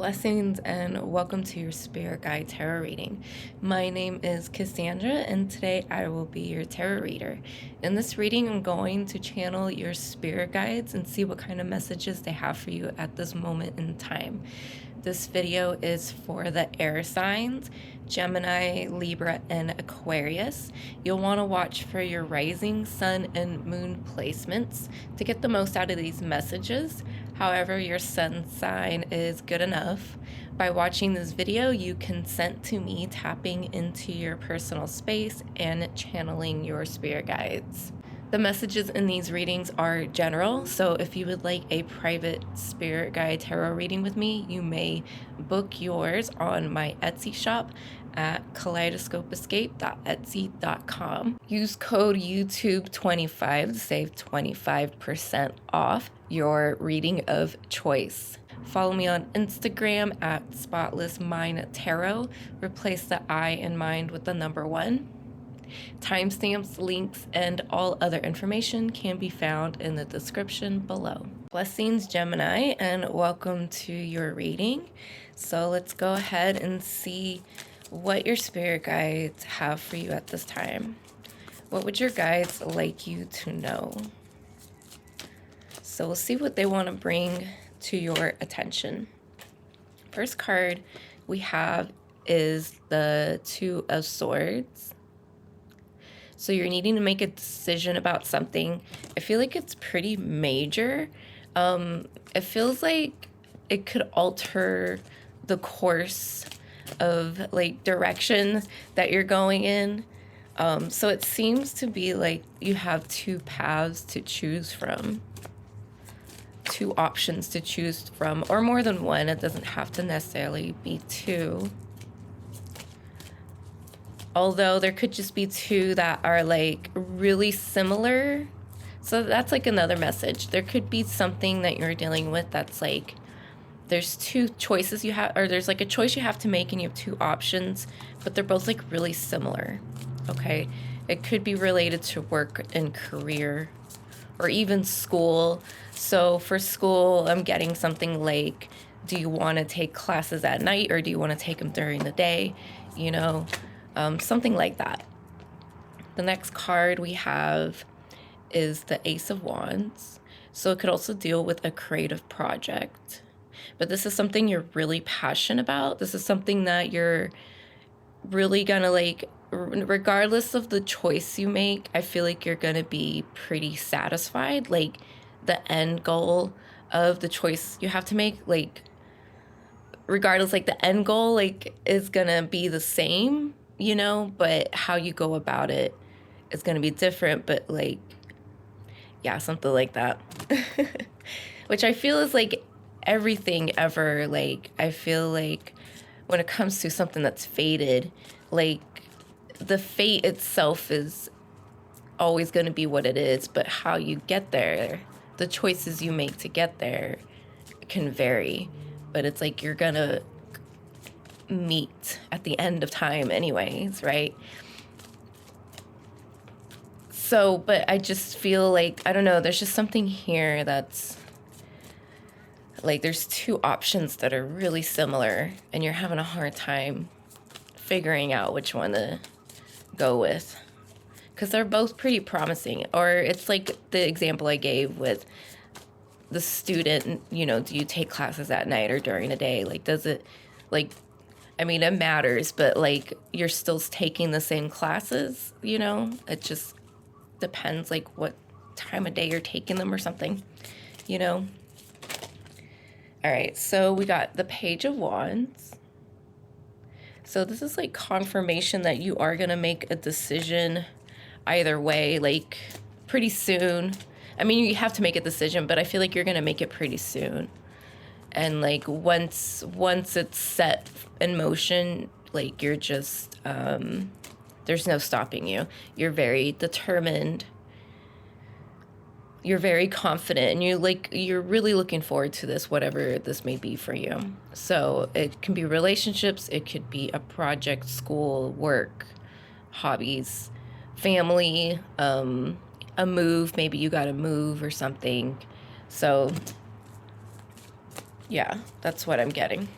Blessings and welcome to your Spirit Guide Tarot reading. My name is Cassandra and today I will be your tarot reader. In this reading, I'm going to channel your spirit guides and see what kind of messages they have for you at this moment in time. This video is for the air signs, Gemini, Libra, and Aquarius. You'll want to watch for your rising, sun, and moon placements to get the most out of these messages. However, your sun sign is good enough. By watching this video, you consent to me tapping into your personal space and channeling your spirit guides. The messages in these readings are general, so if you would like a private spirit guide tarot reading with me, you may book yours on my Etsy shop at kaleidoscopeescape.etsy.com. Use code YouTube25 to save 25% off your reading of choice. Follow me on Instagram at Spotless Mind Tarot. Replace the I in mind with the number 1. Timestamps, links, and all other information can be found in the description below. Blessings, Gemini, and welcome to your reading. So let's go ahead and see what your spirit guides have for you at this time. What would your guides like you to know? So we'll see what they want to bring to your attention. First card we have is the Two of Swords. So you're needing to make a decision about something. I feel like it's pretty major. It feels like it could alter the course of like direction that you're going in. So it seems to be like you have two paths to choose from, two options to choose from, or more than one. It doesn't have to necessarily be two. Although there could just be two that are like really similar. So that's like another message. There could be something that you're dealing with that's like, there's two choices you have, or there's like a choice you have to make and you have two options, but they're both like really similar. Okay. It could be related to work and career or even school. So for school, I'm getting something like, do you want to take classes at night or do you want to take them during the day? You know, something like that. The next card we have is the Ace of Wands. So it could also deal with a creative project. But this is something you're really passionate about. This is something that you're really gonna like, regardless of the choice you make, I feel like you're gonna be pretty satisfied. Like the end goal of the choice you have to make, like regardless, like the end goal like is gonna be the same, you know, but how you go about it is gonna be different. But like, yeah, something like that. Which I feel is like everything ever. Like I feel like when it comes to something that's fated, like the fate itself is always going to be what it is, but how you get there, the choices you make to get there can vary. But it's like you're going to meet at the end of time anyways, right? So, but I just feel like, I don't know, there's just something here that's like there's two options that are really similar and you're having a hard time figuring out which one to go with because they're both pretty promising. Or it's like the example I gave with the student, you know, do you take classes at night or during the day? Like, does it, like, I mean, it matters, but like you're still taking the same classes, you know? It just depends like what time of day you're taking them or something, you know? All right, so we got the Page of Wands. So this is like confirmation that you are going to make a decision either way, like pretty soon. I mean, you have to make a decision, but I feel like you're going to make it pretty soon. And like once it's set in motion, like you're just, there's no stopping you. You're very determined. You're very confident and you're really looking forward to this, whatever this may be for you. So it can be relationships, it could be a project, school, work, hobbies, family, a move, maybe you got to move or something. So yeah, that's what I'm getting.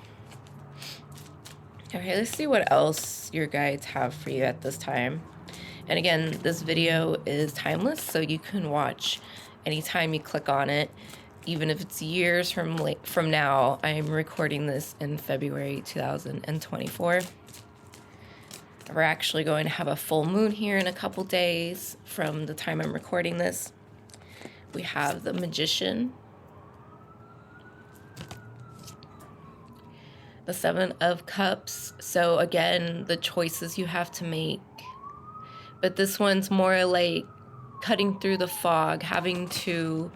Okay, let's see what else your guides have for you at this time. And again, this video is timeless, so you can watch anytime you click on it, even if it's years from now. I am recording this in February 2024. We're actually going to have a full moon here in a couple days from the time I'm recording this. We have the Magician, the Seven of Cups. So again, the choices you have to make. But this one's more like cutting through the fog, having to,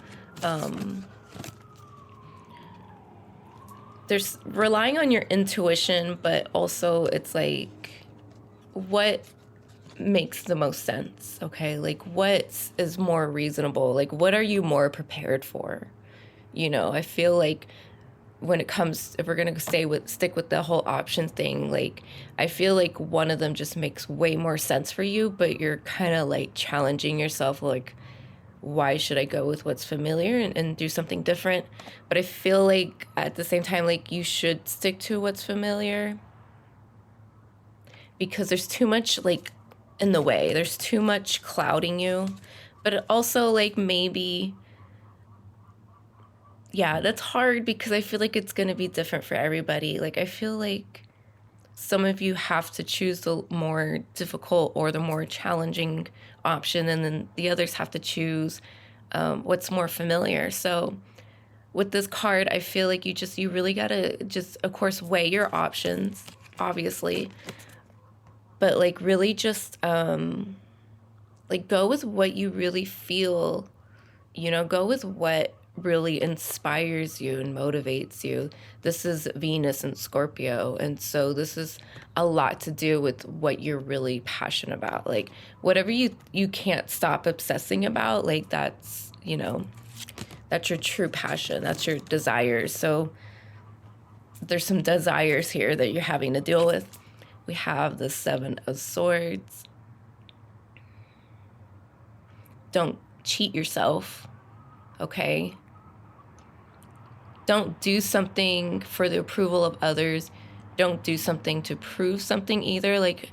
there's relying on your intuition, but also it's like, what makes the most sense, okay? Like, what is more reasonable? Like, what are you more prepared for? You know, I feel like when it comes, if we're gonna stick with the whole option thing, like, I feel like one of them just makes way more sense for you, but you're kind of like challenging yourself, like, why should I go with what's familiar and do something different? But I feel like at the same time, like, you should stick to what's familiar, because there's too much like in the way, there's too much clouding you. But also, like, maybe, yeah, that's hard because I feel like it's going to be different for everybody. Like, I feel like some of you have to choose the more difficult or the more challenging option, and then the others have to choose what's more familiar. So with this card, I feel like you really got to just, of course, weigh your options, obviously, but like really just like go with what you really feel, you know, go with what really inspires you and motivates you. This is Venus and Scorpio, and so this is a lot to do with what you're really passionate about. Like, whatever you can't stop obsessing about, like, that's, you know, that's your true passion, that's your desires. So there's some desires here that you're having to deal with. We have the Seven of Swords. Don't cheat yourself, okay? Don't do something for the approval of others. Don't do something to prove something either, like,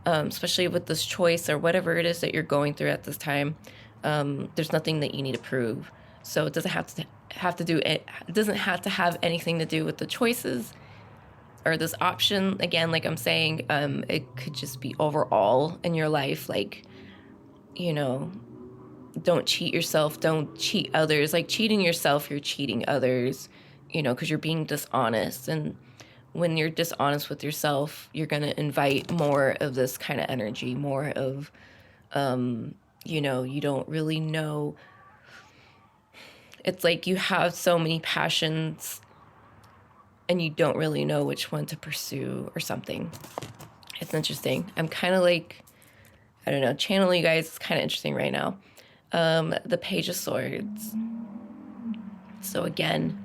especially with this choice or whatever it is that you're going through at this time. There's nothing that you need to prove. So it doesn't it doesn't have to have anything to do with the choices or this option. Again, like I'm saying, it could just be overall in your life, like, you know, don't cheat yourself, don't cheat others. Like, cheating yourself, you're cheating others, you know, because you're being dishonest. And when you're dishonest with yourself, you're going to invite more of this kind of energy, more of, you know, you don't really know. It's like you have so many passions and you don't really know which one to pursue or something. It's interesting. I'm kind of like, I don't know, channeling you guys is kind of interesting right now. The Page of Swords. So again,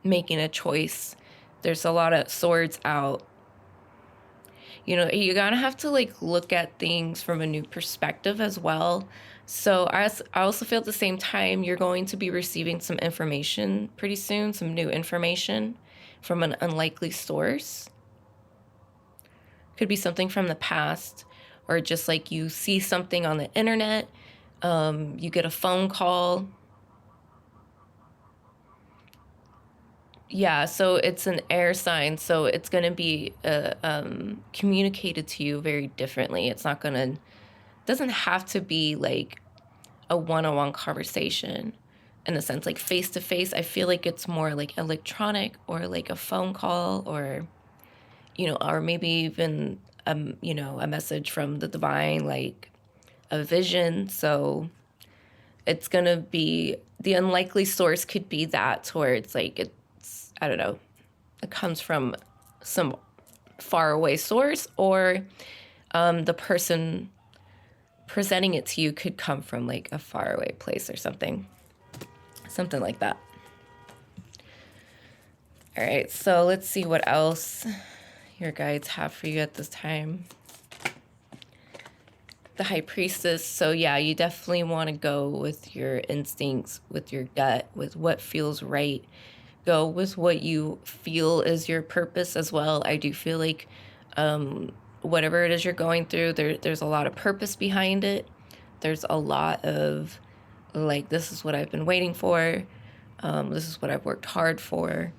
making a choice. There's a lot of swords out. You know, you're gonna have to like look at things from a new perspective as well. So I also feel at the same time you're going to be receiving some information pretty soon, some new information from an unlikely source. Could be something from the past, or just like you see something on the internet, you get a phone call. Yeah, so it's an air sign, so it's going to be communicated to you very differently. It's not going to, doesn't have to be like a one-on-one conversation in the sense like face-to-face. I feel like it's more like electronic or like a phone call, or, you know, or maybe even, you know, a message from the divine, like a vision. So it's going to be, the unlikely source could be that, where it's like, it's, I don't know, it comes from some faraway source, or the person presenting it to you could come from like a faraway place or something like that. All right, so let's see what else your guides have for you at this time. The High Priestess. So yeah, you definitely want to go with your instincts, with your gut, with what feels right, go with what you feel is your purpose as well. I do feel like whatever it is you're going through, there's a lot of purpose behind it. There's a lot of like, this is what I've been waiting for. This is what I've worked hard for.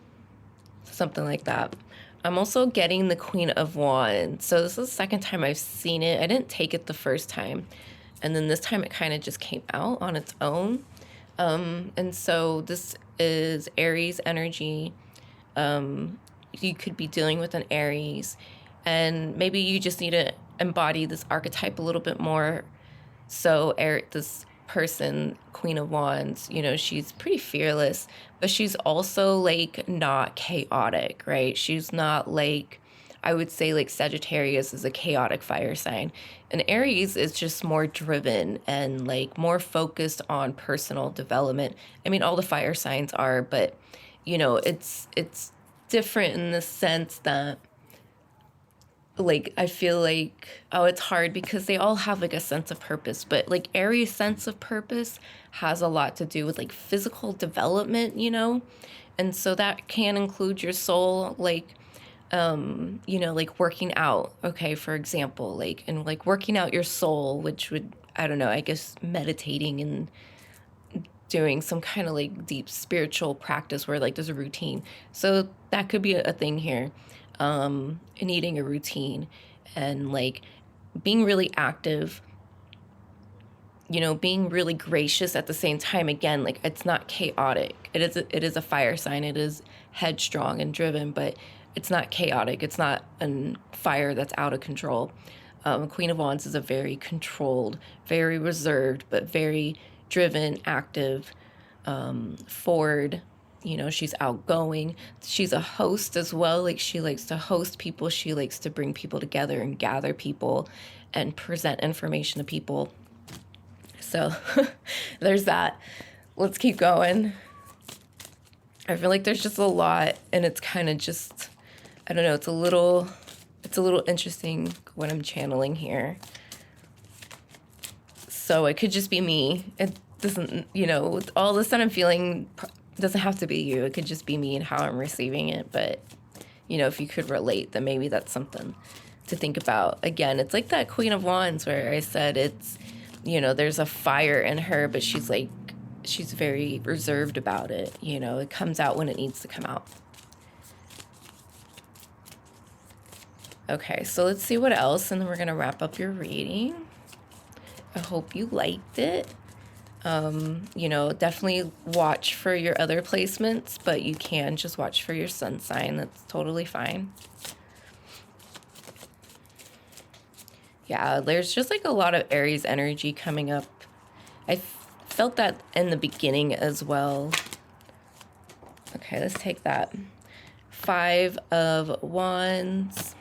Something like that. I'm also getting the Queen of Wands. So this is the second time I've seen it. I didn't take it the first time. And then this time it kind of just came out on its own. And so this is Aries energy. You could be dealing with an Aries. And maybe you just need to embody this archetype a little bit more. So this person, Queen of Wands, you know, she's pretty fearless, but she's also like not chaotic, right? She's not like, I would say like Sagittarius is a chaotic fire sign, and Aries is just more driven and like more focused on personal development. I mean, all the fire signs are, but you know, it's different in the sense that like, I feel like, oh, it's hard because they all have like a sense of purpose, but like Aries' sense of purpose has a lot to do with like physical development, you know? And so that can include your soul, like, you know, like working out, okay, for example, like, and like working out your soul, which would, I don't know, I guess meditating and doing some kind of like deep spiritual practice where like there's a routine. So that could be a thing here. Needing a routine and like being really active, you know, being really gracious at the same time. Again, like it's not chaotic. It is a fire sign. It is headstrong and driven, but it's not chaotic. It's not a fire that's out of control. Queen of Wands is a very controlled, very reserved, but very driven, active, forward. You know, she's outgoing. She's a host as well. Like she likes to host people. She likes to bring people together and gather people and present information to people. So there's that. Let's keep going. I feel like there's just a lot, and it's kind of just, I don't know, it's a little interesting what I'm channeling here. So it could just be me. It doesn't, you know, all of a sudden I'm feeling doesn't have to be you. It could just be me and how I'm receiving it. But, you know, if you could relate, then maybe that's something to think about. Again, it's like that Queen of Wands where I said it's, you know, there's a fire in her, but she's like, she's very reserved about it. You know, it comes out when it needs to come out. Okay, so let's see what else, and then we're going to wrap up your reading. I hope you liked it. You know, definitely watch for your other placements, but you can just watch for your sun sign. That's totally fine. Yeah, there's just like a lot of Aries energy coming up. I felt that in the beginning as well. Okay, let's take that. 5 of Wands.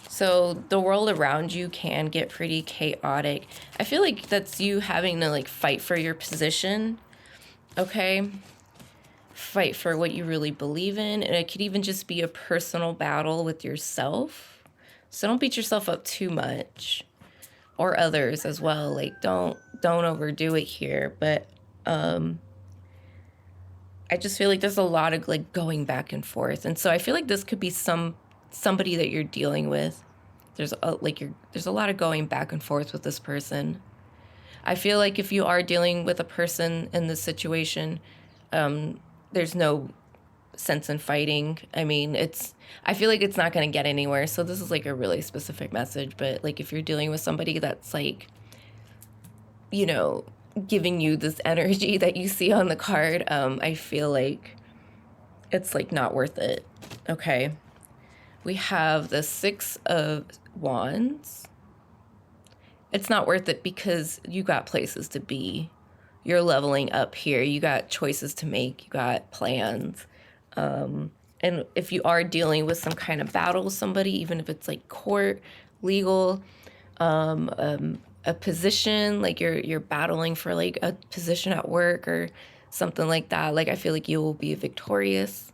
So the world around you can get pretty chaotic. I feel like that's you having to like fight for your position, okay? Fight for what you really believe in. And it could even just be a personal battle with yourself. So don't beat yourself up too much, or others as well. Like don't overdo it here. But I just feel like there's a lot of like going back and forth. And so I feel like this could be somebody that you're dealing with. There's a lot of going back and forth with this person. I feel like if you are dealing with a person in this situation, there's no sense in fighting. I mean, I feel like it's not going to get anywhere. So this is like a really specific message. But like if you're dealing with somebody that's like, you know, giving you this energy that you see on the card, I feel like it's like not worth it. Okay. We have the 6 of Wands. It's not worth it because you got places to be. You're leveling up here. You got choices to make. You got plans. And if you are dealing with some kind of battle with somebody, even if it's like court, legal, a position, like you're battling for like a position at work or something like that, like I feel like you will be victorious.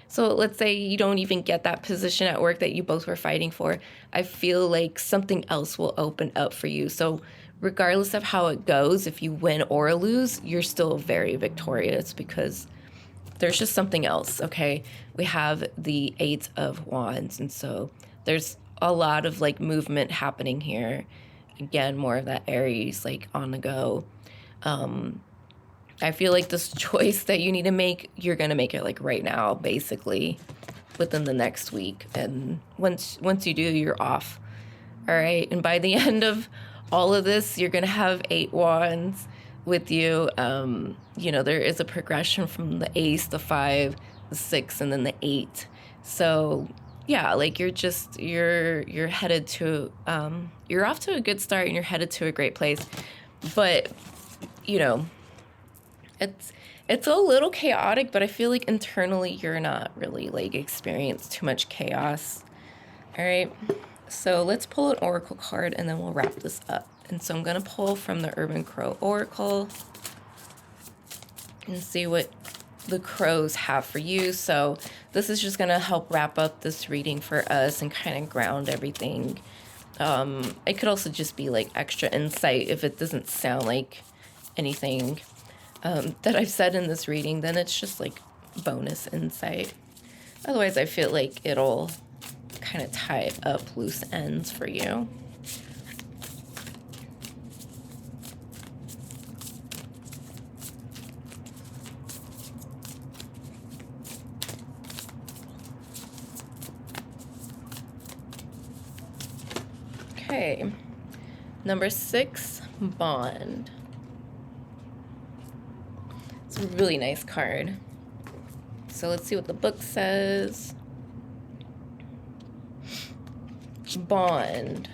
So let's say you don't even get that position at work that you both were fighting for. I feel like something else will open up for you. So regardless of how it goes, if you win or lose, you're still very victorious because there's just something else, okay? We have the Eight of Wands, and so there's a lot of like movement happening here. Again, more of that Aries, like on the go. I feel like this choice that you need to make, you're gonna make it like right now, basically, within the next week. And once you do, you're off. All right. And by the end of all of this, you're gonna have 8 wands with you. You know, there is a progression from the Ace, the 5, the 6, and then the 8. So yeah, like you're headed to you're off to a good start and you're headed to a great place. But you know, it's a little chaotic, but I feel like internally you're not really like experience too much chaos. All right, so let's pull an oracle card and then we'll wrap this up. And so I'm gonna pull from the Urban Crow Oracle and see what the crows have for you. So this is just gonna help wrap up this reading for us and kind of ground everything. It could also just be like extra insight if it doesn't sound like anything that I've said in this reading, then it's just like bonus insight. Otherwise, I feel like it'll kind of tie up loose ends for you. Okay, number 6, Bond. It's a really nice card. So let's see what the book says. Bond.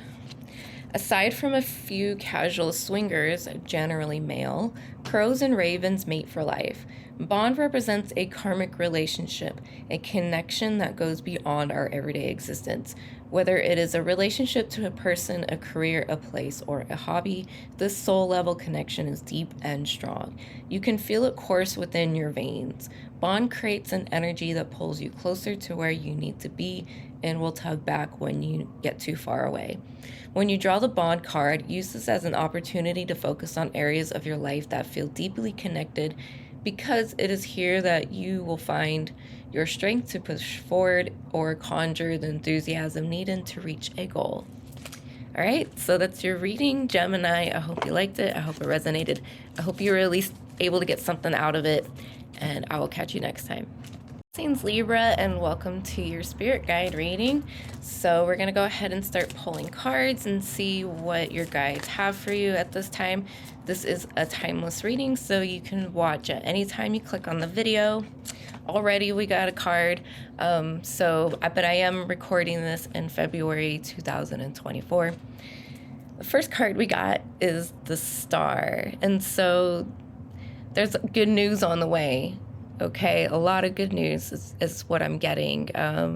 Aside from a few casual swingers, generally male, crows and ravens mate for life. Bond represents a karmic relationship, a connection that goes beyond our everyday existence. Whether it is a relationship to a person, a career, a place, or a hobby, this soul-level connection is deep and strong. You can feel it course within your veins. Bond creates an energy that pulls you closer to where you need to be and will tug back when you get too far away. When you draw the Bond card, use this as an opportunity to focus on areas of your life that feel deeply connected, because it is here that you will find your strength to push forward or conjure the enthusiasm needed to reach a goal. All right, so that's your reading, Gemini. I hope you liked it. I hope it resonated. I hope you were at least able to get something out of it, and I will catch you next time. Blessings, Libra, and welcome to your spirit guide reading. So we're going to go ahead and start pulling cards and see what your guides have for you at this time. This is a timeless reading, so you can watch at any time you click on the video. Already we got a card, but I am recording this in February 2024. The first card we got is the Star, and so there's good news on the way. Okay, a lot of good news is what I'm getting.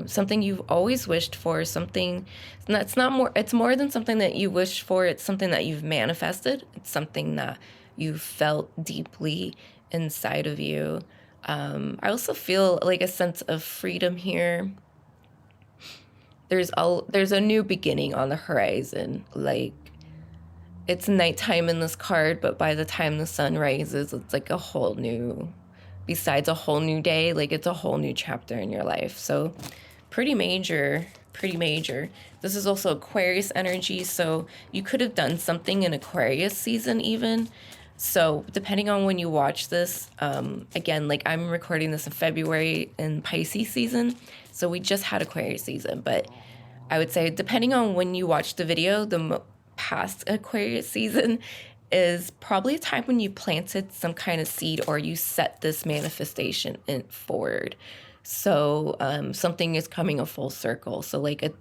Something you've always wished for, something that's not more, it's more than something that you wished for, it's something that you've manifested. It's something that you felt deeply inside of you. I also feel like a sense of freedom here. There's a new beginning on the horizon. Like, it's nighttime in this card, but by the time the sun rises, it's like a whole new, besides a whole new day, like it's a whole new chapter in your life. So pretty major. This is also Aquarius energy, so you could have done something in Aquarius season even. So depending on when you watch this, again, like I'm recording this in February in Pisces season, so we just had Aquarius season, but I would say depending on when you watch the video, the past Aquarius season is probably a time when you planted some kind of seed or you set this manifestation forward. So something is coming a full circle. So like,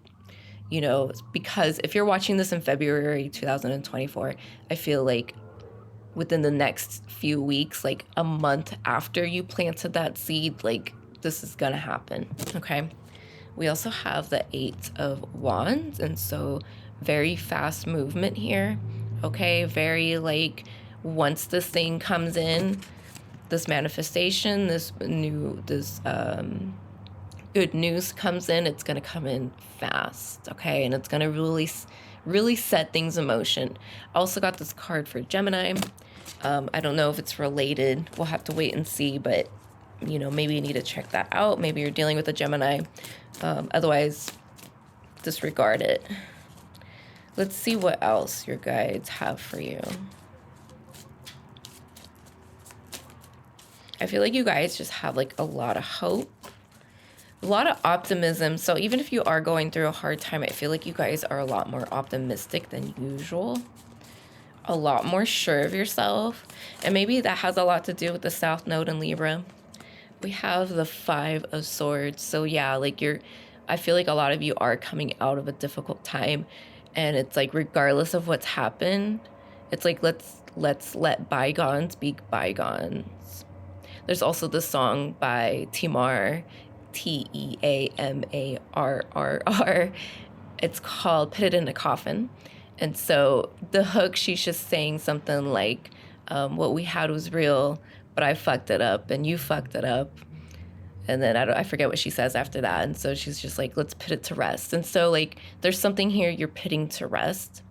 because if you're watching this in February 2024, I feel like within the next few weeks, like a month after you planted that seed, like this is gonna happen, okay? We also have the 8 of Wands, and so very fast movement here, okay? Very like, once this thing comes in, this manifestation, this good news comes in, it's going to come in fast, okay? And it's going to really set things in motion. I also got this card for Gemini. I don't know if it's related. We'll have to wait and see, but, you know, maybe you need to check that out. Maybe you're dealing with a Gemini. Otherwise, disregard it. Let's see what else your guides have for you. I feel like you guys just have like a lot of hope, a lot of optimism. So even if you are going through a hard time, I feel like you guys are a lot more optimistic than usual, a lot more sure of yourself. And maybe that has a lot to do with the South Node in Libra. We have the 5 of Swords. So yeah, like I feel like a lot of you are coming out of a difficult time, and it's like, regardless of what's happened, it's like, let's let bygones be bygones. There's also this song by Timar, Teamarrr. It's called Put It in a Coffin. And so the hook, she's just saying something like, what we had was real, but I fucked it up and you fucked it up. And then I forget what she says after that. And so she's just like, let's put it to rest. And so like, there's something here you're putting to rest.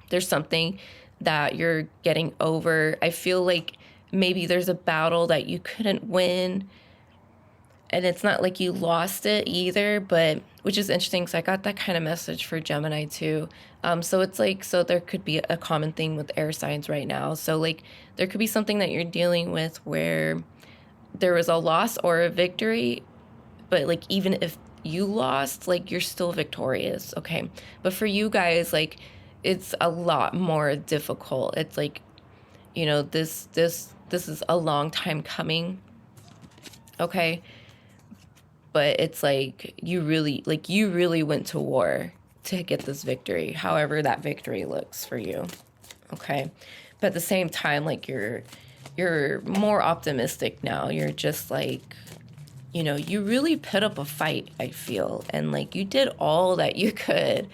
There's something that you're getting over. I feel like maybe there's a battle that you couldn't win, and it's not like you lost it either, but which is interesting because I got that kind of message for Gemini too. So it's like, so there could be a common thing with air signs right now. So like there could be something that you're dealing with where there was a loss or a victory, but like even if you lost, like you're still victorious, okay? But for you guys, like it's a lot more difficult. It's like, you know, this is a long time coming, okay? But it's like you really went to war to get this victory, however that victory looks for you, okay? But at the same time, like you're more optimistic now. You're just like, you know, you really put up a fight, I feel, and like you did all that you could,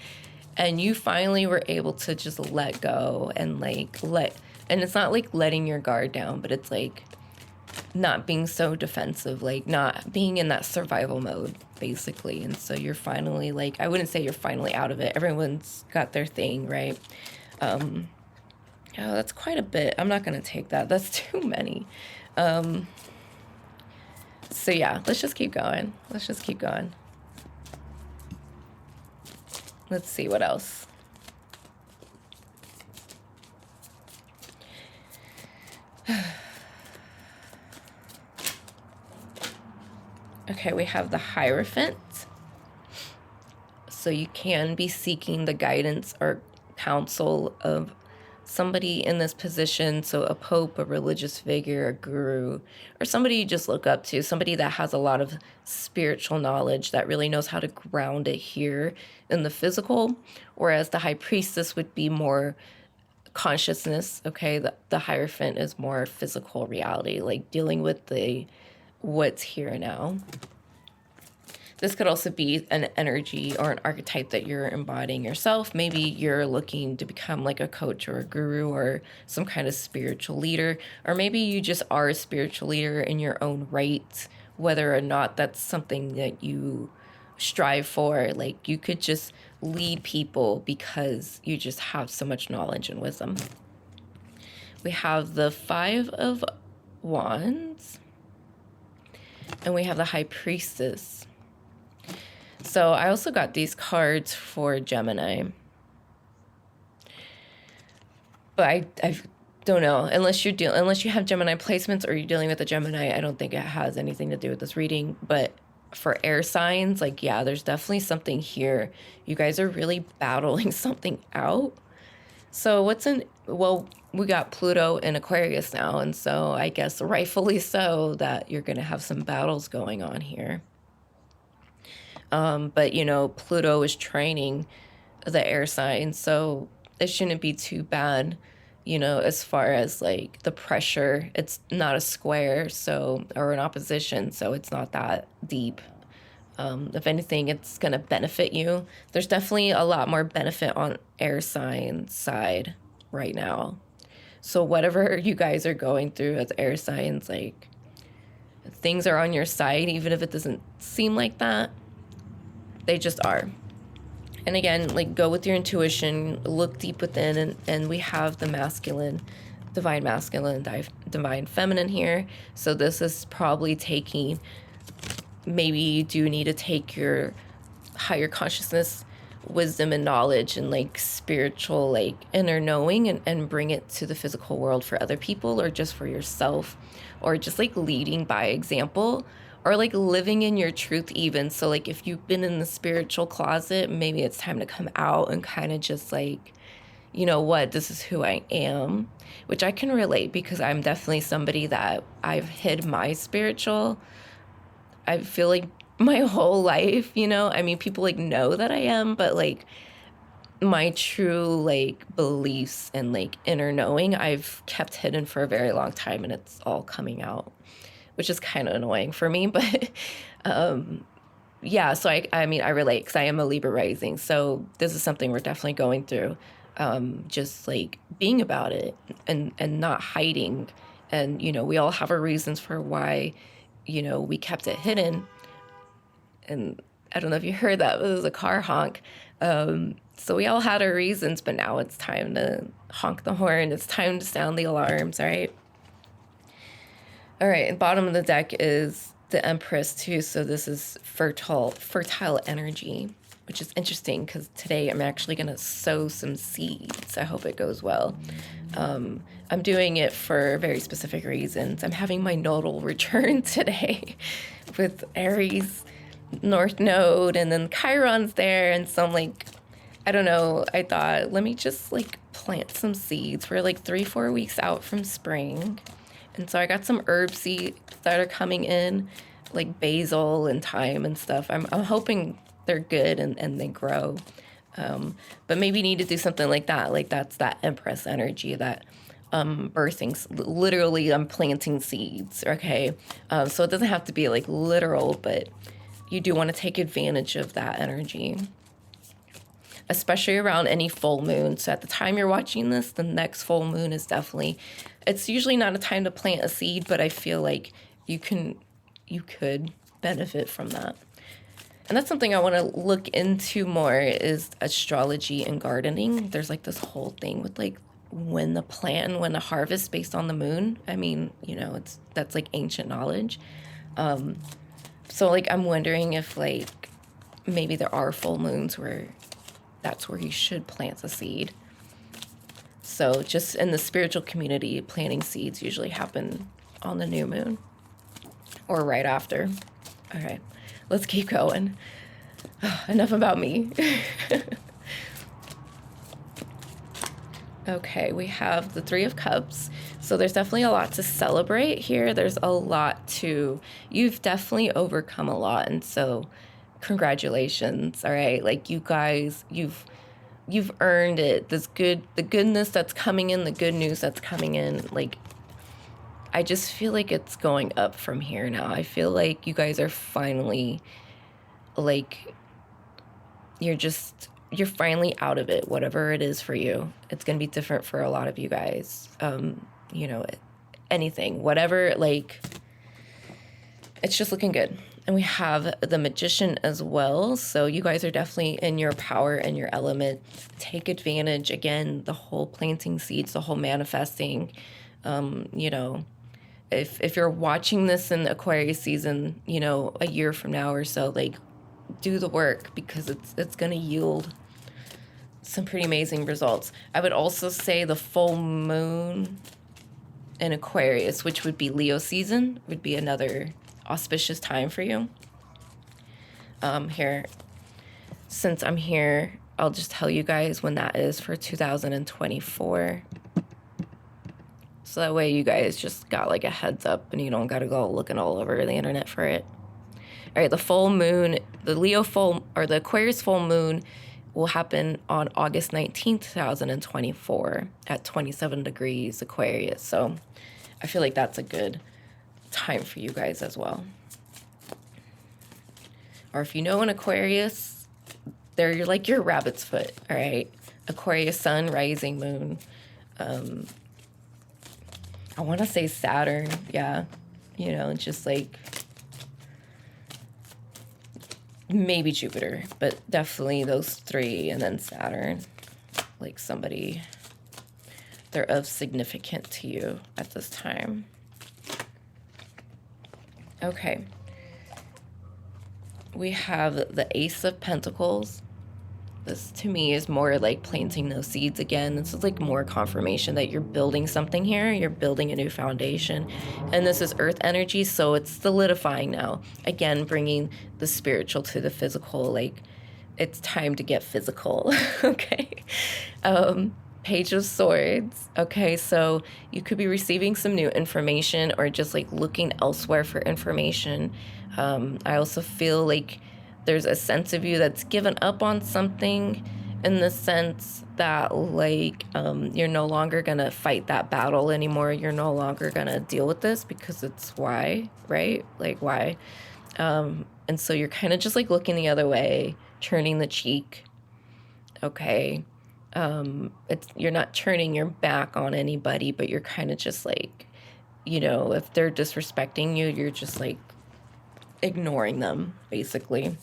and you finally were able to just let go and like and it's not like letting your guard down, but it's like not being so defensive, like not being in that survival mode, basically. And so you're finally, like, I wouldn't say you're finally out of it. Everyone's got their thing, right? Oh, that's quite a bit. I'm not going to take that. That's too many. So yeah, let's just keep going. Let's just keep going. Let's see what else. Okay, we have the Hierophant. So you can be seeking the guidance or counsel of somebody in this position. So a pope, a religious figure, a guru, or somebody you just look up to, somebody that has a lot of spiritual knowledge that really knows how to ground it here in the physical. Whereas the High Priestess would be more consciousness, okay? The Hierophant is more physical reality, like dealing with what's here now. This could also be an energy or an archetype that you're embodying yourself. Maybe you're looking to become like a coach or a guru or some kind of spiritual leader, or maybe you just are a spiritual leader in your own right, whether or not that's something that you strive for. Like you could just lead people because you just have so much knowledge and wisdom. We have the 5 of Wands, and we have the High Priestess. So I also got these cards for Gemini. But I don't know, unless you have Gemini placements or you're dealing with a Gemini, I don't think it has anything to do with this reading. But for air signs, like, yeah, there's definitely something here. You guys are really battling something out. So well, we got Pluto in Aquarius now, and so I guess rightfully so that you're going to have some battles going on here. But, you know, Pluto is training the air signs, so it shouldn't be too bad, you know, as far as, like, the pressure. It's not a square, so, or an opposition, so it's not that deep. If anything, it's going to benefit you. There's definitely a lot more benefit on air sign side right now. So whatever you guys are going through as air signs, like, Things are on your side, even if it doesn't seem like that. They just are. And again, like, go with your intuition, look deep within, and we have the masculine, divine masculine, divine feminine here. So this is probably taking, maybe you do need to take your higher consciousness, wisdom and knowledge and like spiritual, like inner knowing, and bring it to the physical world for other people, or just for yourself, or just like leading by example, or like living in your truth even. So like if you've been in the spiritual closet, maybe it's time to come out and kind of just like, you know what, this is who I am, which I can relate, because I'm definitely somebody that I've hid my spiritual, I feel like, my whole life, you know? I mean, people like know that I am, but like my true like beliefs and like inner knowing, I've kept hidden for a very long time, and it's all coming out, which is kind of annoying for me. But yeah, so I mean, I relate, because I am a Libra rising. So this is something we're definitely going through. Just like being about it, and not hiding. And, you know, we all have our reasons for why, you know, we kept it hidden. And I don't know if you heard that, but it was a car honk. So we all had our reasons, but now it's time to honk the horn. It's time to sound the alarms, all right? All right, and bottom of the deck is the Empress too. So this is fertile energy, which is interesting, because today I'm actually going to sow some seeds. I hope it goes well. I'm doing it for very specific reasons. I'm having my nodal return today with Aries North Node, and then Chiron's there, and so I'm like, I don't know, I thought, let me just like plant some seeds. We're like 3-4 weeks out from spring, and so I got some herb seeds that are coming in, like basil and thyme and stuff. I'm hoping they're good and they grow, but maybe need to do something like that. Like that's that Empress energy, that birthing. Literally, I'm planting seeds. Okay, so it doesn't have to be like literal, but you do want to take advantage of that energy, especially around any full moon. So at the time you're watching this, the next full moon is definitely, it's usually not a time to plant a seed, but I feel like you could benefit from that. And that's something I want to look into more, is astrology and gardening. There's like this whole thing with like when to plant and when to harvest based on the moon. I mean, you know, that's like ancient knowledge. So like I'm wondering if like maybe there are full moons where that's where you should plant a seed. So just in the spiritual community, planting seeds usually happen on the new moon or right after. All right, let's keep going. Enough about me. Okay, we have the Three of Cups. So there's definitely a lot to celebrate here. There's a lot to, you've definitely overcome a lot. And so congratulations. All right. Like you guys, you've earned it. The goodness that's coming in, the good news that's coming in. Like, I just feel like it's going up from here now. I feel like you guys are finally like, you're finally out of it, whatever it is for you. It's going to be different for a lot of you guys. You know, anything, whatever, like, it's just looking good. And we have the Magician as well. So you guys are definitely in your power and your element. Take advantage. Again, the whole planting seeds, the whole manifesting. You know, if you're watching this in Aquarius season, you know, a year from now or so, like, do the work, because it's going to yield some pretty amazing results. I would also say the full moon in Aquarius, which would be Leo season, would be another auspicious time for you. Here, since I'm here, I'll just tell you guys when that is for 2024. So that way you guys just got like a heads up and you don't got to go looking all over the internet for it. All right, the full moon, the the Aquarius full moon will happen on August 19th, 2024 at 27 degrees Aquarius. So I feel like that's a good time for you guys as well. Or if you know an Aquarius, they're like your rabbit's foot, all right? Aquarius sun, rising moon. I want to say Saturn, yeah. you know, just like maybe Jupiter, but definitely those three, and then Saturn, like somebody, they're of significant to you at this time. Okay. We have the Ace of Pentacles. This to me is more like planting those seeds again. This is like more confirmation that you're building something here. You're building a new foundation. And this is earth energy, so it's solidifying now. Again, bringing the spiritual to the physical. Like, it's time to get physical. Okay. Page of Swords. Okay, so you could be receiving some new information or just like looking elsewhere for information. I also feel like there's a sense of you that's given up on something, in the sense that like you're no longer gonna fight that battle anymore. You're no longer gonna deal with this because it's why, right? Like, why? And so you're kind of just like looking the other way, turning the cheek. Okay. You're not turning your back on anybody, but you're kind of just like, you know, if they're disrespecting you, you're just like ignoring them, basically.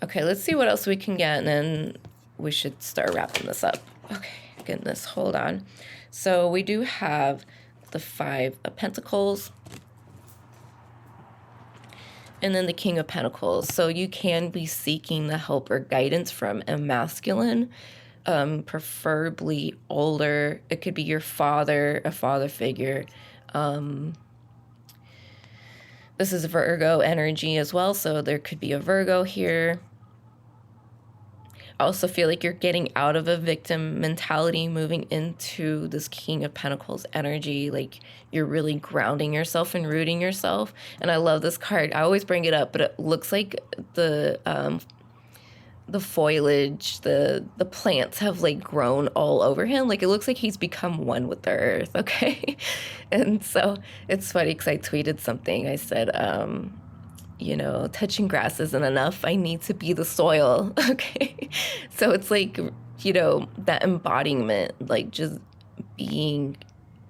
Okay, let's see what else we can get, and then we should start wrapping this up. Okay, goodness, hold on. So we do have the Five of Pentacles, and then the King of Pentacles. So you can be seeking the help or guidance from a masculine, preferably older. It could be your father, a father figure. This is Virgo energy as well, so there could be a Virgo here. I also feel like you're getting out of a victim mentality, moving into this King of Pentacles energy. Like, you're really grounding yourself and rooting yourself. And I love this card. I always bring it up, but it looks like the foliage, the plants have like grown all over him. Like, it looks like he's become one with the earth. Okay. And so it's funny because I tweeted something. I said, you know, touching grass isn't enough. I need to be the soil. Okay. So it's like, you know, that embodiment, like just being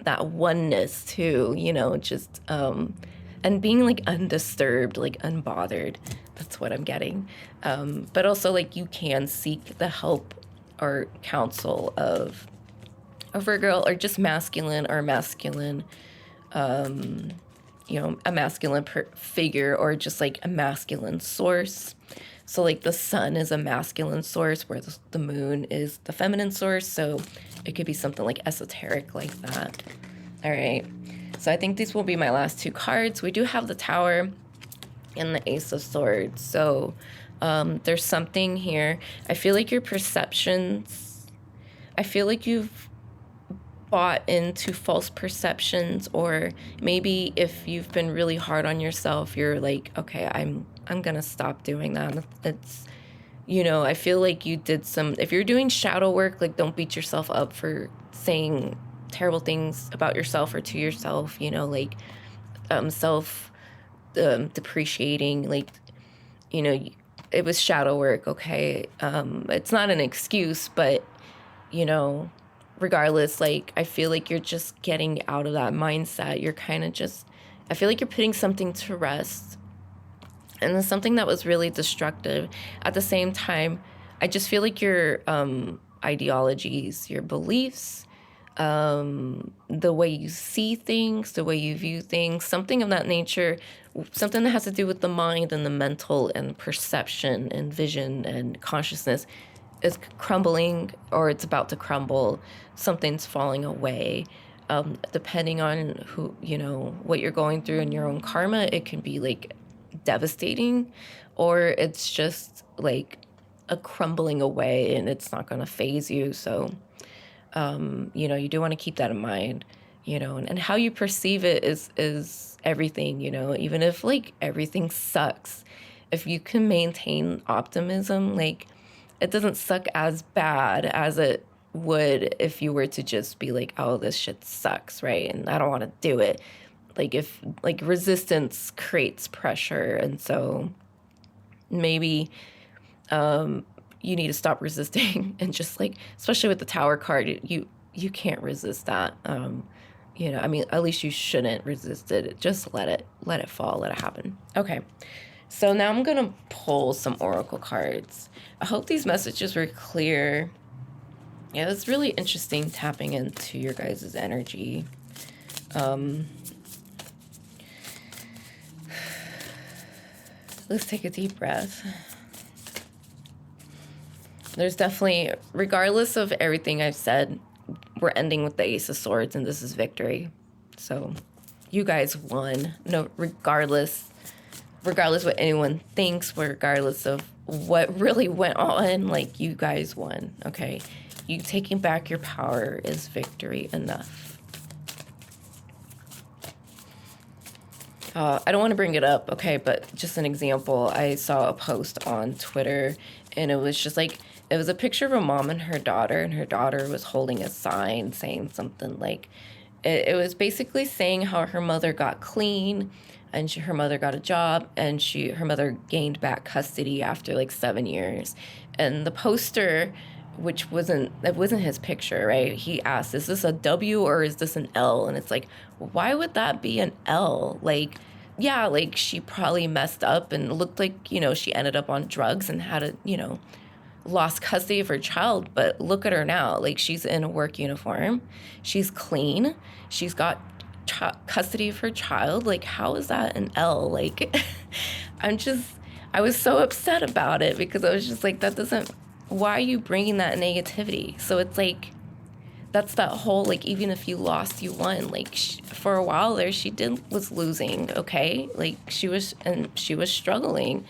that oneness too, you know, just, and being like undisturbed, like unbothered. That's what I'm getting. But also like you can seek the help or counsel of a Virgo, or just masculine, you know, a masculine figure, or just like a masculine source. So like the sun is a masculine source, where the moon is the feminine source. So it could be something like esoteric like that. All right. So I think these will be my last two cards. We do have the Tower and the Ace of Swords. So there's something here. I feel like your perceptions, I feel like you've bought into false perceptions, or maybe if you've been really hard on yourself, you're like, okay, I'm gonna stop doing that. It's, you know, I feel like you did some, if you're doing shadow work, like, don't beat yourself up for saying terrible things about yourself or to yourself, you know, like self depreciating, like, you know, it was shadow work. Okay. It's not an excuse, but, you know, regardless, like, I feel like you're just getting out of that mindset. You're kind of just, I feel like you're putting something to rest, and it's something that was really destructive. At the same time, I just feel like your ideologies, your beliefs, the way you see things, the way you view things, something of that nature, something that has to do with the mind and the mental and perception and vision and consciousness, is crumbling, or it's about to crumble. Something's falling away. Depending on who, you know, what you're going through in your own karma, it can be like devastating, or it's just like a crumbling away and it's not going to phase you. So, you know, you do want to keep that in mind, you know, and how you perceive it is everything, you know, even if like everything sucks, if you can maintain optimism, like, it doesn't suck as bad as it would if you were to just be like, oh, this shit sucks, right? And I don't want to do it. Like, if, like, resistance creates pressure. And so maybe you need to stop resisting and just like, especially with the Tower card, you can't resist that. You know, I mean, at least you shouldn't resist it. Just let it fall, let it happen. Okay. So now I'm going to pull some oracle cards. I hope these messages were clear. Yeah, it's really interesting tapping into your guys' energy. Let's take a deep breath. There's definitely, regardless of everything I've said, we're ending with the Ace of Swords, and this is victory. So you guys won. No, regardless what anyone thinks, regardless of what really went on, like, you guys won, okay? You taking back your power is victory enough. I don't want to bring it up, okay, but just an example. I saw a post on Twitter, and it was just like, it was a picture of a mom and her daughter was holding a sign saying something like, it was basically saying how her mother got clean, and her mother got a job, and her mother gained back custody after like 7 years. And the poster, which wasn't his picture, right? He asked, is this a W or is this an L? And it's like, why would that be an L? Like, yeah, like, she probably messed up and looked like, you know, she ended up on drugs and had lost custody of her child. But look at her now. Like, she's in a work uniform. She's clean. She's got custody of her child. Like, how is that an L? Like, I was so upset about it because I was just like, why are you bringing that negativity? So it's like, that's that whole, like, even if you lost, you won. Like, for a while there, she was losing, okay? Like, she was struggling,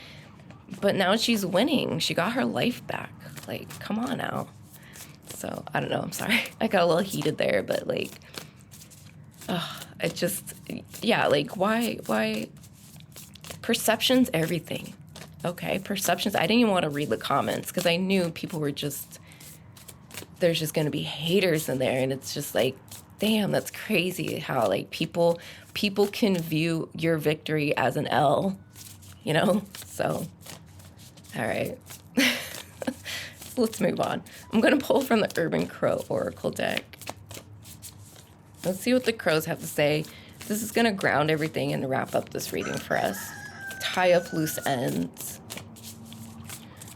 but now she's winning. She got her life back. Like, come on now. So, I don't know. I'm sorry. I got a little heated there, but, like, why? Perception's everything. Okay, perceptions. I didn't even want to read the comments because I knew people were there's just going to be haters in there. And it's just like, damn, that's crazy how, like, people can view your victory as an L, you know? So, all right. So let's move on. I'm going to pull from the Urban Crow Oracle deck. Let's see what the crows have to say. This is going to ground everything and wrap up this reading for us. Tie up loose ends.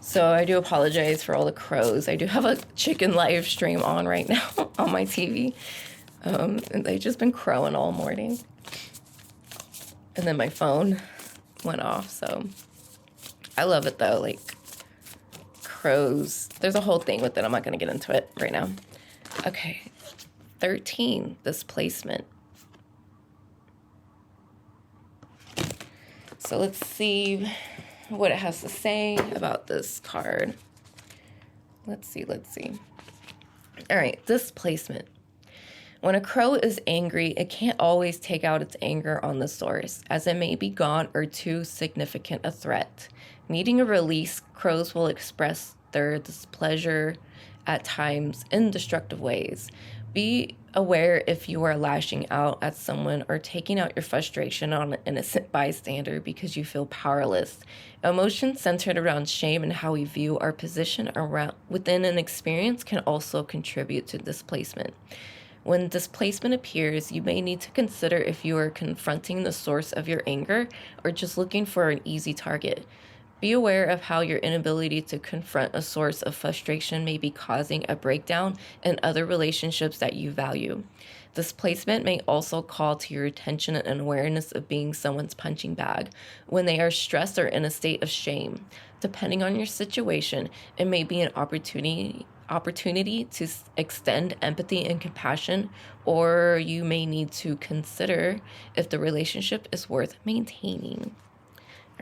So I do apologize for all the crows. I do have a chicken live stream on right now on my TV. And they've just been crowing all morning. And then my phone went off, so I love it though. Like, crows, there's a whole thing with it. I'm not going to get into it right now. Okay, 13, displacement. So let's see what it has to say about this card. Let's see. All right, displacement. When a crow is angry, it can't always take out its anger on the source, as it may be gone or too significant a threat. Needing a release, crows will express their displeasure at times in destructive ways. Be aware if you are lashing out at someone or taking out your frustration on an innocent bystander because you feel powerless. Emotions centered around shame and how we view our position within an experience can also contribute to displacement. When displacement appears, you may need to consider if you are confronting the source of your anger or just looking for an easy target. Be aware of how your inability to confront a source of frustration may be causing a breakdown in other relationships that you value. Displacement may also call to your attention an awareness of being someone's punching bag when they are stressed or in a state of shame. Depending on your situation, it may be an opportunity to extend empathy and compassion, or you may need to consider if the relationship is worth maintaining.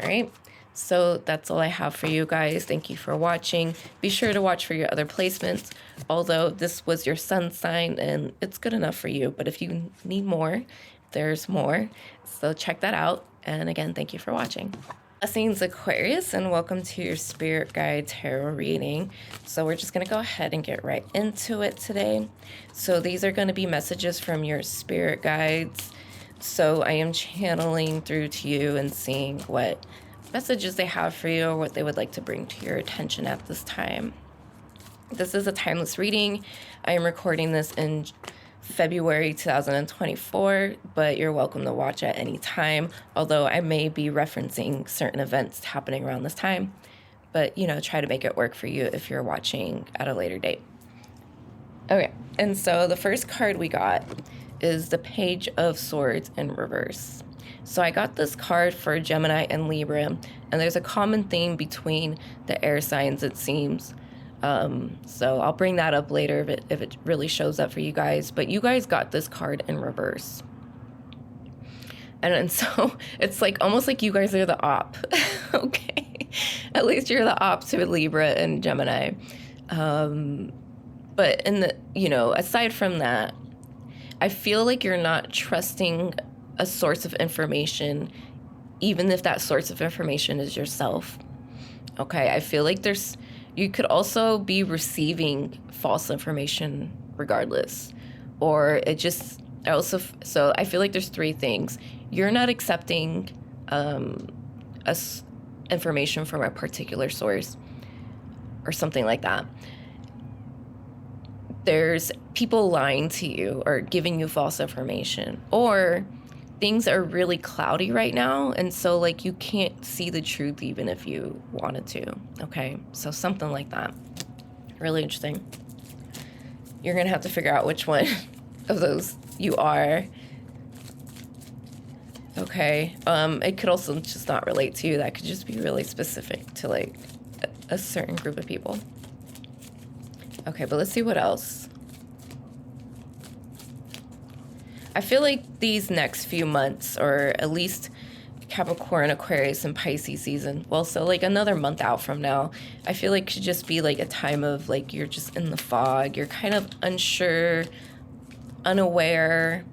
All right. So that's all I have for you guys. Thank you for watching. Be sure to watch for your other placements. Although this was your sun sign and it's good enough for you. But if you need more, there's more. So check that out. And again, thank you for watching. Blessings, Aquarius, and welcome to your Spirit Guide Tarot reading. So we're just going to go ahead and get right into it today. So these are going to be messages from your spirit guides. So I am channeling through to you and seeing what messages they have for you or what they would like to bring to your attention at this time. This is a timeless reading. I am recording this in February 2024, but you're welcome to watch at any time, although I may be referencing certain events happening around this time. But, you know, try to make it work for you if you're watching at a later date. Okay, and so the first card we got is the Page of Swords in reverse. So I got this card for Gemini and Libra, and there's a common theme between the air signs, it seems. So I'll bring that up later if it really shows up for you guys. But you guys got this card in reverse. And so it's like almost like you guys are the op. Okay. At least you're the op to Libra and Gemini. But in the, you know, aside from that, I feel like you're not trusting a source of information, even if that source of information is yourself. Okay. I feel like you could also be receiving false information regardless, or so I feel like there's three things. You're not accepting information from a particular source or something like that. There's people lying to you or giving you false information, or things are really cloudy right now, and so like you can't see the truth even if you wanted to. Okay, so something like that. Really interesting. You're gonna have to figure out which one of those you are. Okay, it could also just not relate to you. That could just be really specific to like a certain group of people. Okay, but let's see what else. I feel like these next few months, or at least Capricorn, Aquarius, and Pisces season, well, so like another month out from now, I feel like should just be like a time of like you're just in the fog. You're kind of unsure, unaware.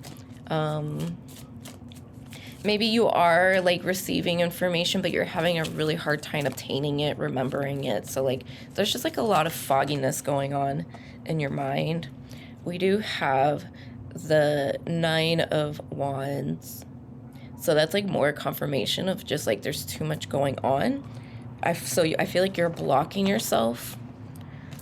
Maybe you are like receiving information, but you're having a really hard time obtaining it, remembering it. So like there's just like a lot of fogginess going on in your mind. We do have the 9 of Wands. So that's like more confirmation of just like there's too much going on. I feel like you're blocking yourself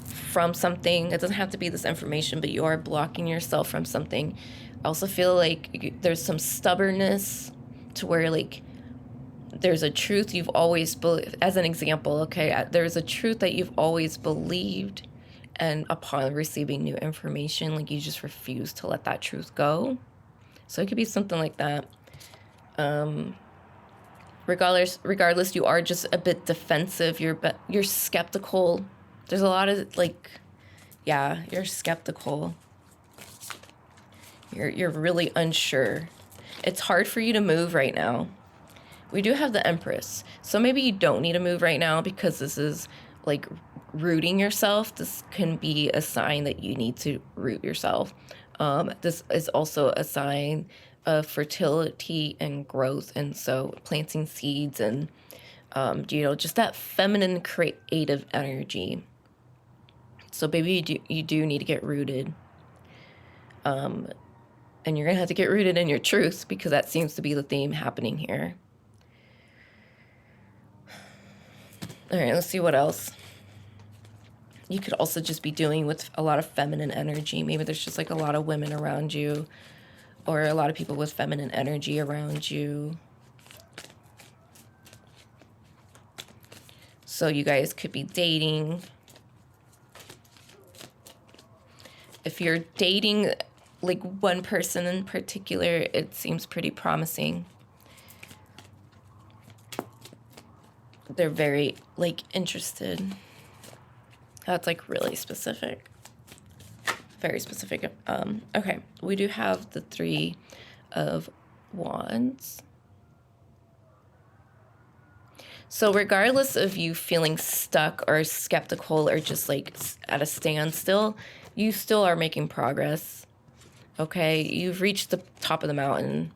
from something. It doesn't have to be this information, but you are blocking yourself from something. I also feel like there's some stubbornness to where like there's a truth you've always believed. As an example, okay, there's a truth that you've always believed, and upon receiving new information, like you just refuse to let that truth go. So it could be something like that. Regardless, you are just a bit defensive. You're skeptical. There's a lot of like, yeah, you're skeptical. You're really unsure. It's hard for you to move right now. We do have the Empress. So maybe you don't need to move right now because this is like rooting yourself. This can be a sign that you need to root yourself. This is also a sign of fertility and growth. And so planting seeds and, just that feminine creative energy. So maybe you do need to get rooted. And you're going to have to get rooted in your truth because that seems to be the theme happening here. All right, let's see what else. You could also just be dealing with a lot of feminine energy. Maybe there's just like a lot of women around you, or a lot of people with feminine energy around you. So you guys could be dating. If you're dating like one person in particular, it seems pretty promising. They're very like interested. That's like really specific. Very specific. Okay, we do have the 3 of Wands. So regardless of you feeling stuck or skeptical or just like at a standstill, you still are making progress. Okay, you've reached the top of the mountain.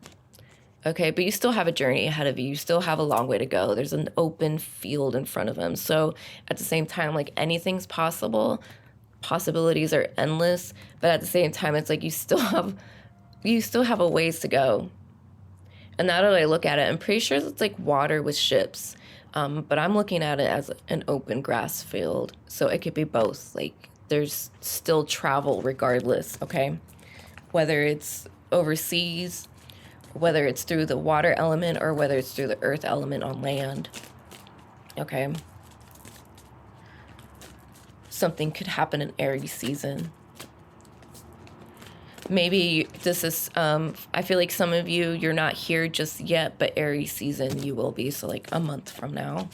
Okay, but you still have a journey ahead of you. You still have a long way to go. There's an open field in front of them. So at the same time, like anything's possible. Possibilities are endless. But at the same time, it's like you still have a ways to go. And now that I look at it, I'm pretty sure it's like water with ships. But I'm looking at it as an open grass field. So it could be both. Like there's still travel regardless, okay? whether it's overseas, whether it's through the water element, or whether it's through the earth element on land. Okay. Something could happen in Aries season. Maybe this is, I feel like some of you, you're not here just yet, but Aries season you will be. So like a month from now,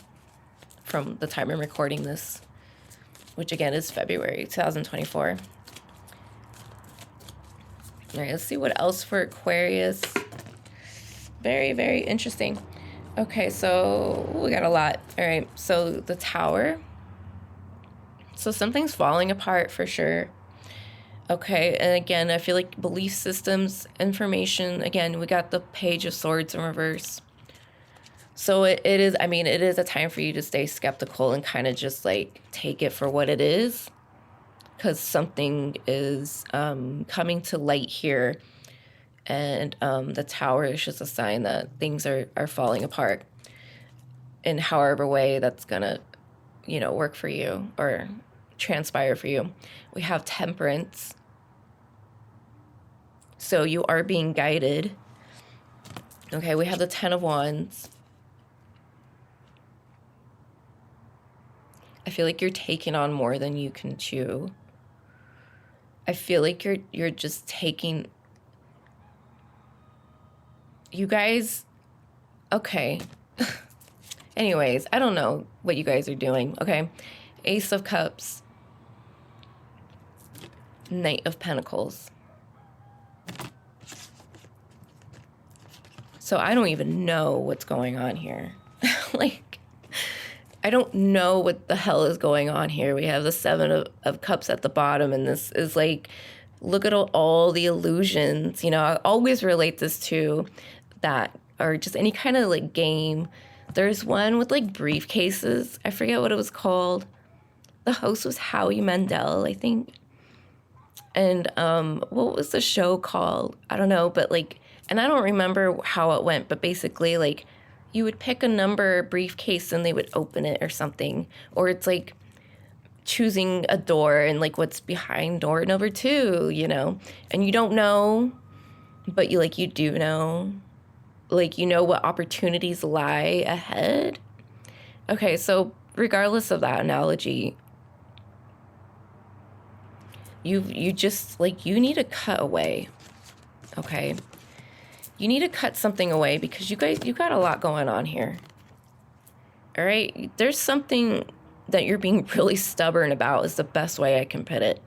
from the time I'm recording this, which again is February 2024. All right, let's see what else for Aquarius. Very, very interesting. Okay, so we got a lot. All right, so the Tower. So something's falling apart for sure. Okay, and again, I feel like belief systems, information. Again, we got the Page of Swords in reverse. So it is, I mean, it is a time for you to stay skeptical and kind of just like take it for what it is. Because something is coming to light here. And the Tower is just a sign that things are falling apart in however way that's going to, you know, work for you or transpire for you. We have Temperance. So you are being guided. Okay, we have the Ten of Wands. I feel like you're taking on more than you can chew. I feel like you're just taking... You guys... Okay. Anyways, I don't know what you guys are doing, okay? Ace of Cups. Knight of Pentacles. So I don't even know what's going on here. Like, I don't know what the hell is going on here. We have the Seven of Cups at the bottom, and this is like, look at all the illusions. You know, I always relate this to that, or just any kind of like game. There's one with like briefcases. I forget what it was called. The host was Howie Mandel, I think. And what was the show called? I don't know, but like, and I don't remember how it went, but basically like you would pick a number briefcase and they would open it or something. Or it's like choosing a door and like what's behind door number 2, you know, and you don't know, but you do know, like, you know what opportunities lie ahead. Okay, so regardless of that analogy, you just like, you need to cut away. Okay, you need to cut something away because you got a lot going on here. All right, there's something that you're being really stubborn about is the best way I can put it.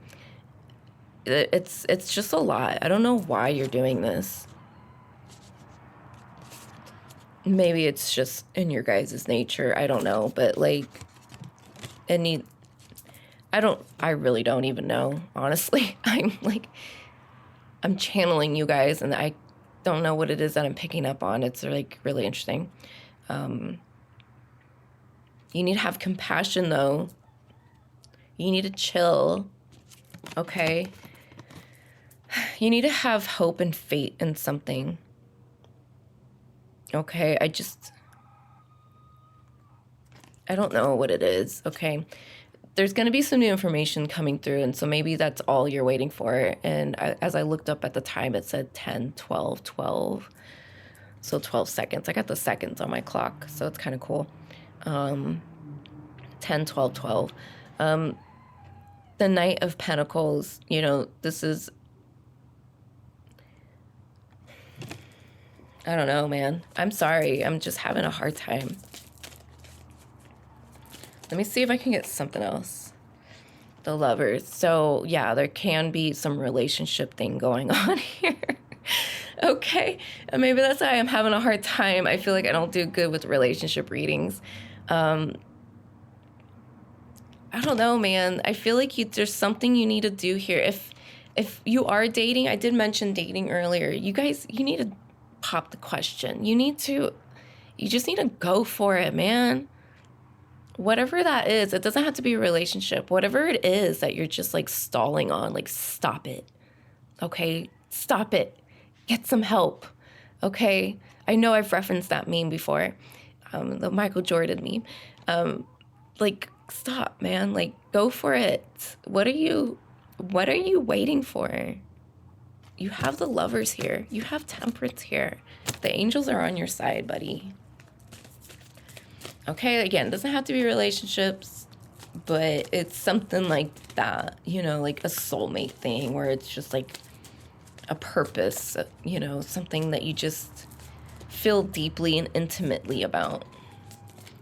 It's just a lot. I don't know why you're doing this. Maybe it's just in your guys' nature. I don't know, but like, I really don't even know, honestly. I'm channeling you guys and I don't know what it is that I'm picking up on. It's like really interesting. You need to have compassion though. You need to chill. Okay. You need to have hope and faith in something. Okay, I don't know what it is, okay? There's going to be some new information coming through, and so maybe that's all you're waiting for. And as I looked up at the time, it said 10, 12, 12. So 12 seconds. I got the seconds on my clock, so it's kind of cool. 10, 12, 12. The Knight of Pentacles, you know, this is... I don't know, man. I'm sorry. I'm just having a hard time. Let me see if I can get something else. The Lovers. So, yeah, there can be some relationship thing going on here. Okay. And maybe that's why I'm having a hard time. I feel like I don't do good with relationship readings. I don't know, man. I feel like there's something you need to do here. If you are dating, I did mention dating earlier. You guys, you need to pop the question. You just need to go for it, man. Whatever that is, it doesn't have to be a relationship. Whatever it is that you're just like stalling on, like stop it. Okay? Stop it. Get some help. Okay? I know I've referenced that meme before. The Michael Jordan meme. Like, stop, man. Like, go for it. What are you waiting for? you have the Lovers here. You have Temperance here. The angels are on your side, buddy. Okay, again, doesn't have to be relationships, but it's something like that, you know, like a soulmate thing where it's just like a purpose, you know, something that you just feel deeply and intimately about.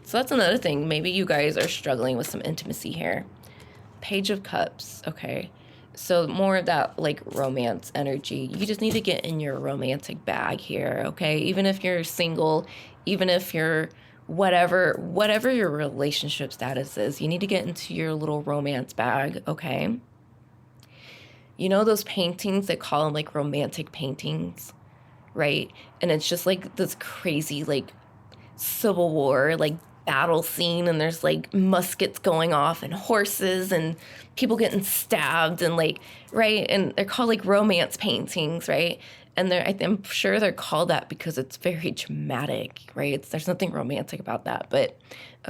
So that's another thing. Maybe you guys are struggling with some intimacy here. Page of Cups, okay. So more of that like romance energy. You just need to get in your romantic bag here, okay? Even if you're single, even if you're whatever your relationship status is, you need to get into your little romance bag, okay? You know those paintings, they call them like romantic paintings, right? And it's just like this crazy like Civil War, like battle scene, and there's like muskets going off and horses and people getting stabbed and like, right? And they're called like romance paintings, right? And I'm sure they're called that because it's very dramatic, right? There's nothing romantic about that, but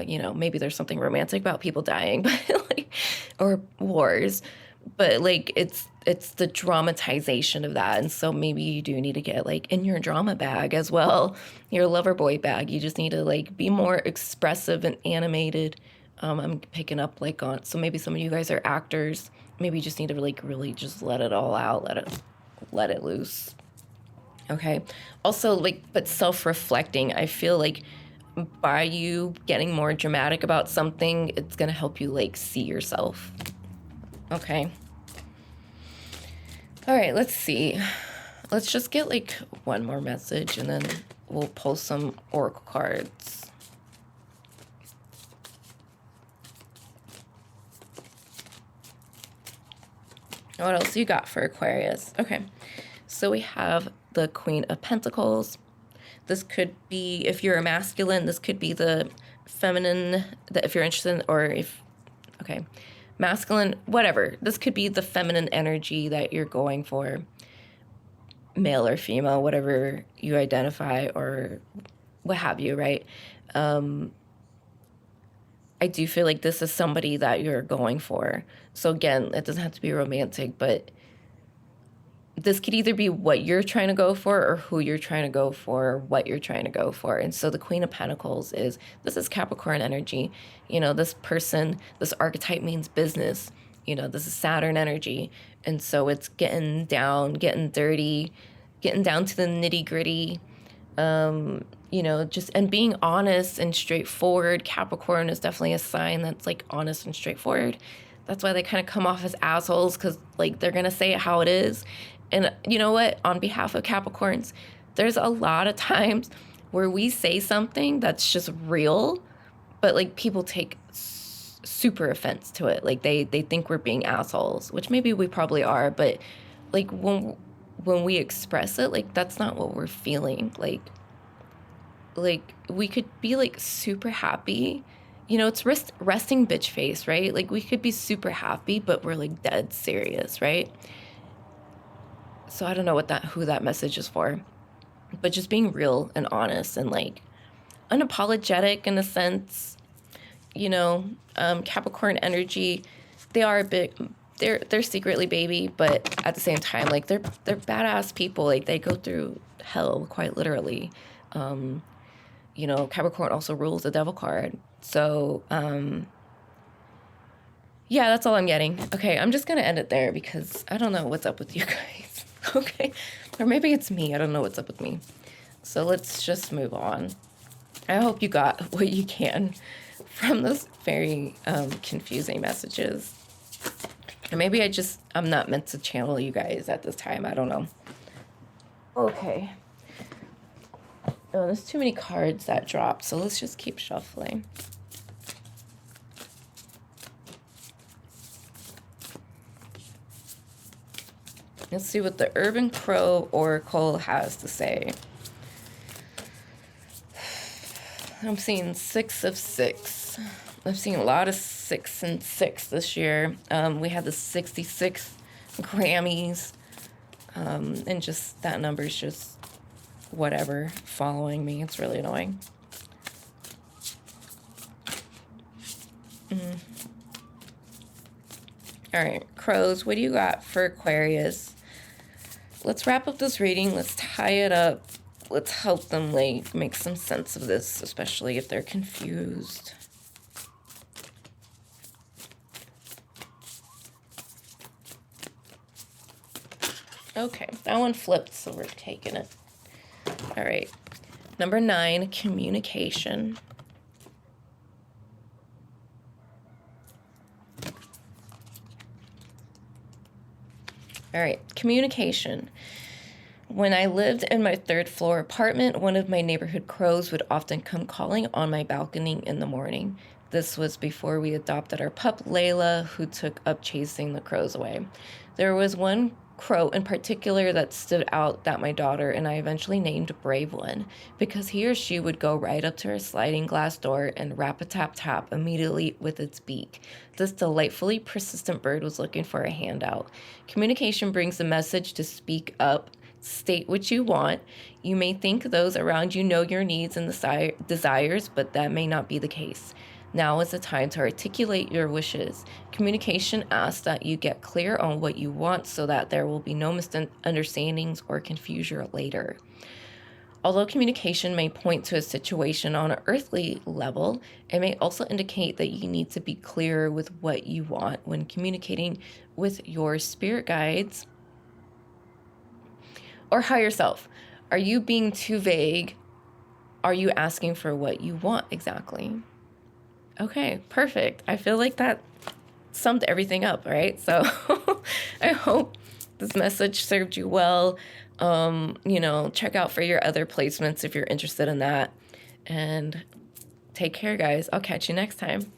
you know, maybe there's something romantic about people dying, but like, or wars, but like it's the dramatization of that. And so maybe you do need to get like in your drama bag as well, your lover boy bag. You just need to like be more expressive and animated. I'm picking up like on, so maybe some of you guys are actors. Maybe you just need to like really just let it all out, let it loose. Okay. Also like, but self-reflecting, I feel like by you getting more dramatic about something, it's going to help you like see yourself. Okay. All right, let's see. Let's just get like one more message and then we'll pull some oracle cards. What else you got for Aquarius? Okay, so we have the Queen of Pentacles. This could be, if you're a masculine, this could be the feminine, that if you're interested in, or if, okay, masculine, whatever. This could be the feminine energy that you're going for, male or female, whatever you identify or what have you, right? I do feel like this is somebody that you're going for. So again, it doesn't have to be romantic, but this could either be what you're trying to go for or who you're trying to go for, or what you're trying to go for. And so the Queen of Pentacles this is Capricorn energy. You know, this person, this archetype means business. You know, this is Saturn energy. And so it's getting down, getting dirty, getting down to the nitty gritty. You know, just, and being honest and straightforward. Capricorn is definitely a sign that's like honest and straightforward. That's why they kind of come off as assholes, because like they're going to say it how it is. And you know what? On behalf of Capricorns, there's a lot of times where we say something that's just real, but like people take super offense to it. Like they think we're being assholes, which maybe we probably are, but like when we express it, like that's not what we're feeling. Like we could be like super happy. You know, it's resting bitch face, right? Like we could be super happy, but we're like dead serious, right? So I don't know who that message is for, but just being real and honest and like unapologetic in a sense, you know. Capricorn energy, they are a bit, they're secretly baby, but at the same time, like they're badass people. Like they go through hell quite literally. You know, Capricorn also rules the Devil card. So, yeah, that's all I'm getting. Okay, I'm just going to end it there because I don't know what's up with you guys. Okay, or maybe it's me. I don't know what's up with me. So let's just move on. I hope you got what you can from those very confusing messages. Or maybe I'm not meant to channel you guys at this time. I don't know. Okay. Oh, there's too many cards that dropped, so let's just keep shuffling. Let's see what the Urban Crow Oracle has to say. I'm seeing 6 of 6. I've seen a lot of 6 and 6 this year. We had the 66 Grammys, and just that number's just whatever following me. It's really annoying. All right, crows, what do you got for Aquarius? let's wrap up this reading. Let's tie it up. Let's help them like make some sense of this, especially if they're confused. Okay, that one flipped, so we're taking it. All right. Number 9, communication. All right, communication. When I lived in my 3rd floor apartment, one of my neighborhood crows would often come calling on my balcony in the morning. This was before we adopted our pup, Layla, who took up chasing the crows away. There was one crow in particular that stood out that my daughter and I eventually named Brave One, because he or she would go right up to our sliding glass door and rap-a-tap-tap immediately with its beak. This delightfully persistent bird was looking for a handout. Communication brings the message to speak up, state what you want. You may think those around you know your needs and desires, but that may not be the case. Now is the time to articulate your wishes. Communication asks that you get clear on what you want so that there will be no misunderstandings or confusion later. Although communication may point to a situation on an earthly level, it may also indicate that you need to be clear with what you want when communicating with your spirit guides or higher self. Are you being too vague? Are you asking for what you want exactly? Okay, perfect. I feel like that summed everything up, right? So I hope this message served you well. You know, check out for your other placements if you're interested in that. And take care, guys. I'll catch you next time.